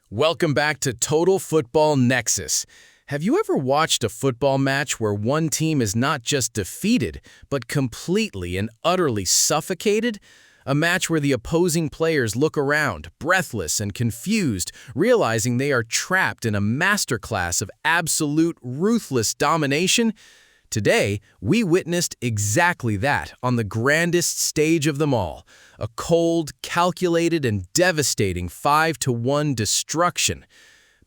Welcome back to Total Football Nexus. Have you ever watched a football match where one team is not just defeated, but completely and utterly suffocated? A match where the opposing players look around, breathless and confused, realizing they are trapped in a masterclass of absolute, ruthless domination? Today, we witnessed exactly that on the grandest stage of them all, a cold, calculated, and devastating 5-1 destruction.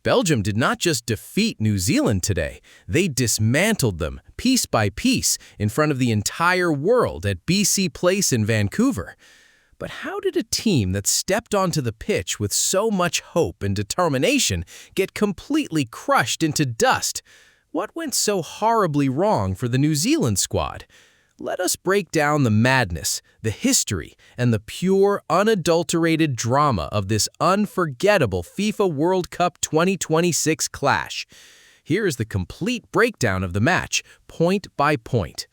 Belgium did not just defeat New Zealand today, they dismantled them, piece by piece, in front of the entire world at BC Place in Vancouver. But how did a team that stepped onto the pitch with so much hope and determination get completely crushed into dust? What went so horribly wrong for the New Zealand squad? Let us break down the madness, the history, and the pure, unadulterated drama of this unforgettable FIFA World Cup 2026 clash. Here is the complete breakdown of the match, point by point.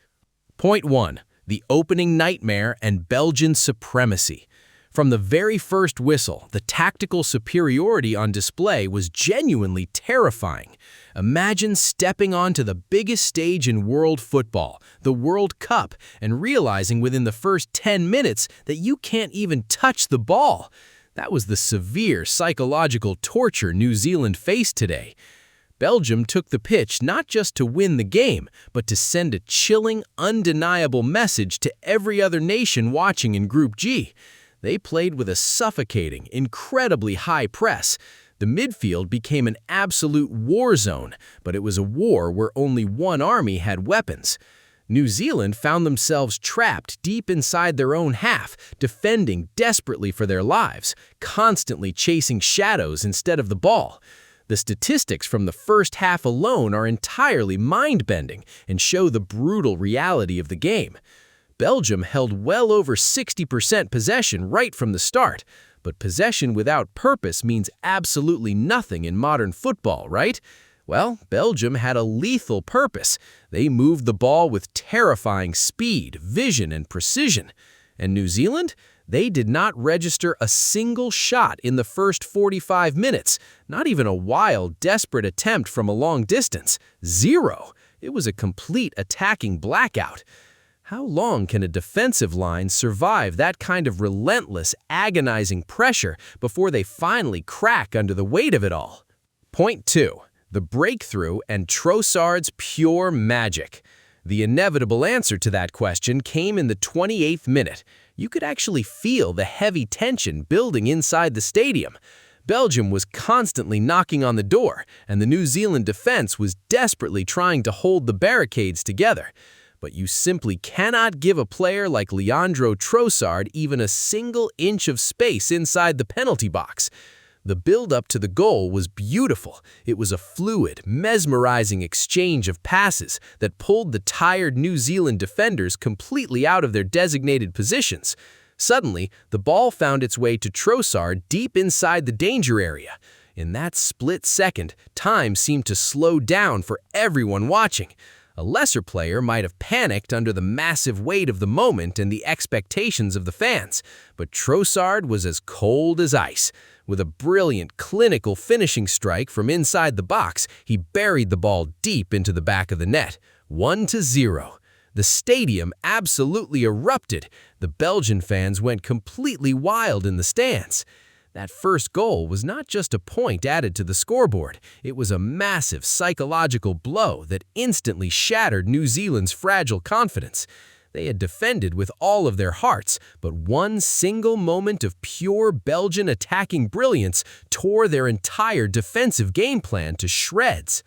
Point 1. The opening nightmare and Belgian supremacy. From the very first whistle, the tactical superiority on display was genuinely terrifying. Imagine stepping onto the biggest stage in world football, the World Cup, and realizing within the first 10 minutes that you can't even touch the ball. That was the severe psychological torture New Zealand faced today. Belgium took the pitch not just to win the game, but to send a chilling, undeniable message to every other nation watching in Group G. They played with a suffocating, incredibly high press. The midfield became an absolute war zone, but it was a war where only one army had weapons. New Zealand found themselves trapped deep inside their own half, defending desperately for their lives, constantly chasing shadows instead of the ball. The statistics from the first half alone are entirely mind-bending and show the brutal reality of the game. Belgium held well over 60% possession right from the start, but possession without purpose means absolutely nothing in modern football, right? Well, Belgium had a lethal purpose. They moved the ball with terrifying speed, vision, and precision. And New Zealand? They did not register a single shot in the first 45 minutes, not even a wild, desperate attempt from a long distance. Zero. It was a complete attacking blackout. How long can a defensive line survive that kind of relentless, agonizing pressure before they finally crack under the weight of it all? Point 2. The breakthrough and Trossard's pure magic. The inevitable answer to that question came in the 28th minute. You could actually feel the heavy tension building inside the stadium. Belgium was constantly knocking on the door, and the New Zealand defense was desperately trying to hold the barricades together. But you simply cannot give a player like Leandro Trossard even a single inch of space inside the penalty box. The build-up to the goal was beautiful. It was a fluid, mesmerizing exchange of passes that pulled the tired New Zealand defenders completely out of their designated positions. Suddenly, the ball found its way to Trossard deep inside the danger area. In that split second, time seemed to slow down for everyone watching. A lesser player might have panicked under the massive weight of the moment and the expectations of the fans, but Trossard was as cold as ice. With a brilliant, clinical finishing strike from inside the box, he buried the ball deep into the back of the net. 1-0. The stadium absolutely erupted. The Belgian fans went completely wild in the stands. That first goal was not just a point added to the scoreboard. It was a massive psychological blow that instantly shattered New Zealand's fragile confidence. They had defended with all of their hearts, but one single moment of pure Belgian attacking brilliance tore their entire defensive game plan to shreds.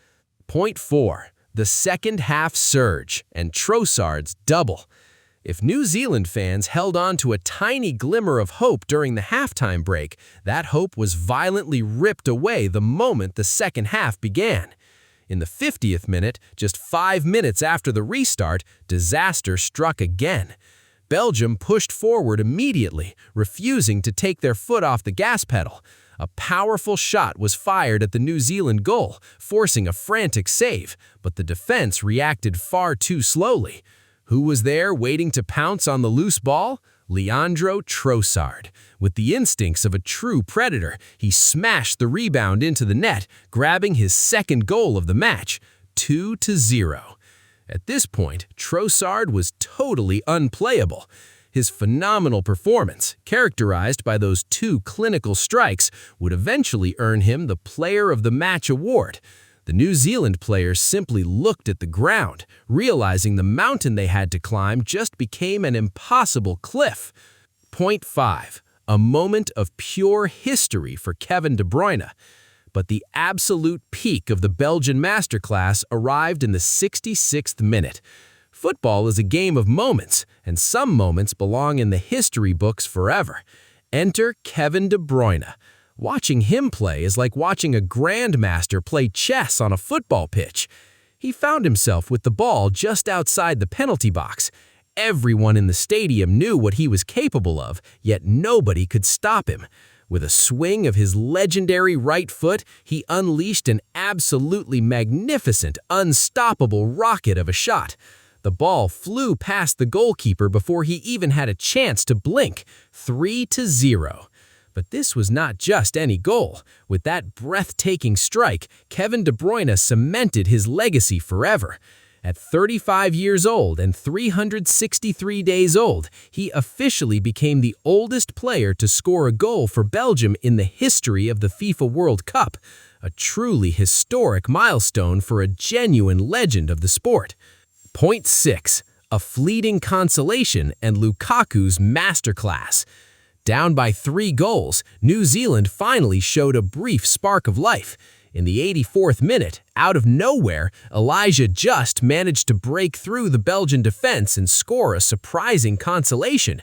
Point 4. The second half surge and Trossard's double. If New Zealand fans held on to a tiny glimmer of hope during the halftime break, that hope was violently ripped away the moment the second half began. In the 50th minute, just 5 minutes after the restart, disaster struck again. Belgium pushed forward immediately, refusing to take their foot off the gas pedal. A powerful shot was fired at the New Zealand goal, forcing a frantic save, but the defense reacted far too slowly. Who was there waiting to pounce on the loose ball? Leandro Trossard. With the instincts of a true predator, he smashed the rebound into the net, grabbing his second goal of the match, 2-0. At this point, Trossard was totally unplayable. His phenomenal performance, characterized by those two clinical strikes, would eventually earn him the Player of the Match award. The New Zealand players simply looked at the ground, realizing the mountain they had to climb just became an impossible cliff. Point 5. A moment of pure history for Kevin De Bruyne. But the absolute peak of the Belgian Masterclass arrived in the 66th minute. Football is a game of moments, and some moments belong in the history books forever. Enter Kevin De Bruyne. Watching him play is like watching a grandmaster play chess on a football pitch. He found himself with the ball just outside the penalty box. Everyone in the stadium knew what he was capable of, yet nobody could stop him. With a swing of his legendary right foot, he unleashed an absolutely magnificent, unstoppable rocket of a shot. The ball flew past the goalkeeper before he even had a chance to blink, 3-0. But this was not just any goal. With that breathtaking strike, Kevin De Bruyne cemented his legacy forever. At 35 years old and 363 days old, he officially became the oldest player to score a goal for Belgium in the history of the FIFA World Cup, a truly historic milestone for a genuine legend of the sport. Point 6. A fleeting consolation and Lukaku's masterclass. Down by 3 goals, New Zealand finally showed a brief spark of life. In the 84th minute, out of nowhere, Elijah Just managed to break through the Belgian defense and score a surprising consolation.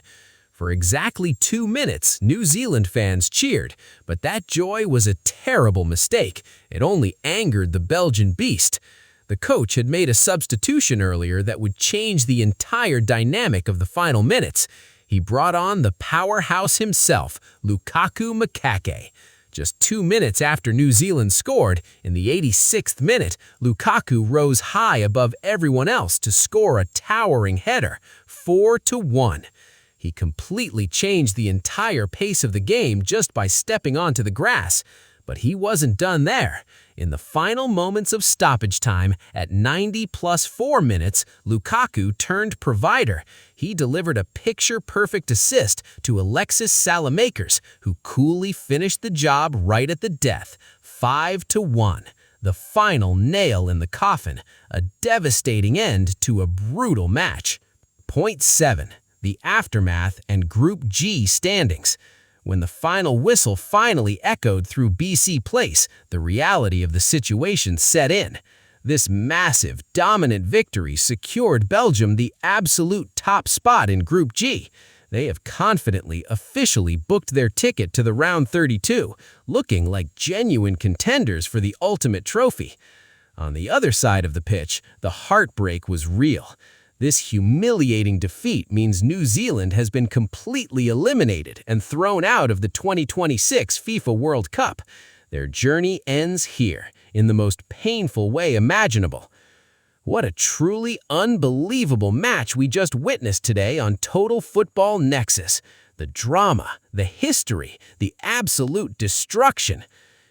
For exactly 2 minutes, New Zealand fans cheered, but that joy was a terrible mistake. It only angered the Belgian beast. The coach had made a substitution earlier that would change the entire dynamic of the final minutes. He brought on the powerhouse himself, Lukaku Macaque. Just 2 minutes after New Zealand scored, in the 86th minute, Lukaku rose high above everyone else to score a towering header, 4-1. He completely changed the entire pace of the game just by stepping onto the grass. But he wasn't done there. In the final moments of stoppage time, at 90+4 minutes, Lukaku turned provider. He delivered a picture-perfect assist to Alexis Salamakers, who coolly finished the job right at the death, 5-1. The final nail in the coffin, a devastating end to a brutal match. Point 7. The aftermath and Group G standings. When the final whistle finally echoed through BC Place, the reality of the situation set in. This massive, dominant victory secured Belgium the absolute top spot in Group G. They have confidently, officially booked their ticket to the round 32, looking like genuine contenders for the ultimate trophy. On the other side of the pitch, the heartbreak was real. This humiliating defeat means New Zealand has been completely eliminated and thrown out of the 2026 FIFA World Cup. Their journey ends here, in the most painful way imaginable. What a truly unbelievable match we just witnessed today on Total Football Nexus. The drama, the history, the absolute destruction.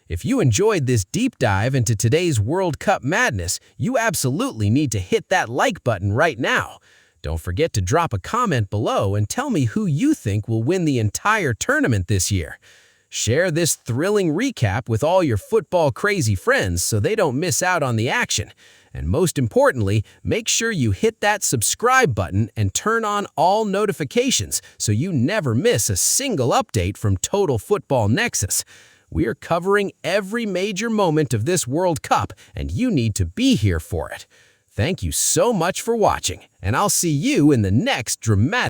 If you enjoyed this deep dive into today's World Cup madness, you absolutely need to hit that like button right now. Don't forget to drop a comment below and tell me who you think will win the entire tournament this year. Share this thrilling recap with all your football-crazy friends so they don't miss out on the action. And most importantly, make sure you hit that subscribe button and turn on all notifications so you never miss a single update from Total Football Nexus. We are covering every major moment of this World Cup, and you need to be here for it. Thank you so much for watching, and I'll see you in the next dramatic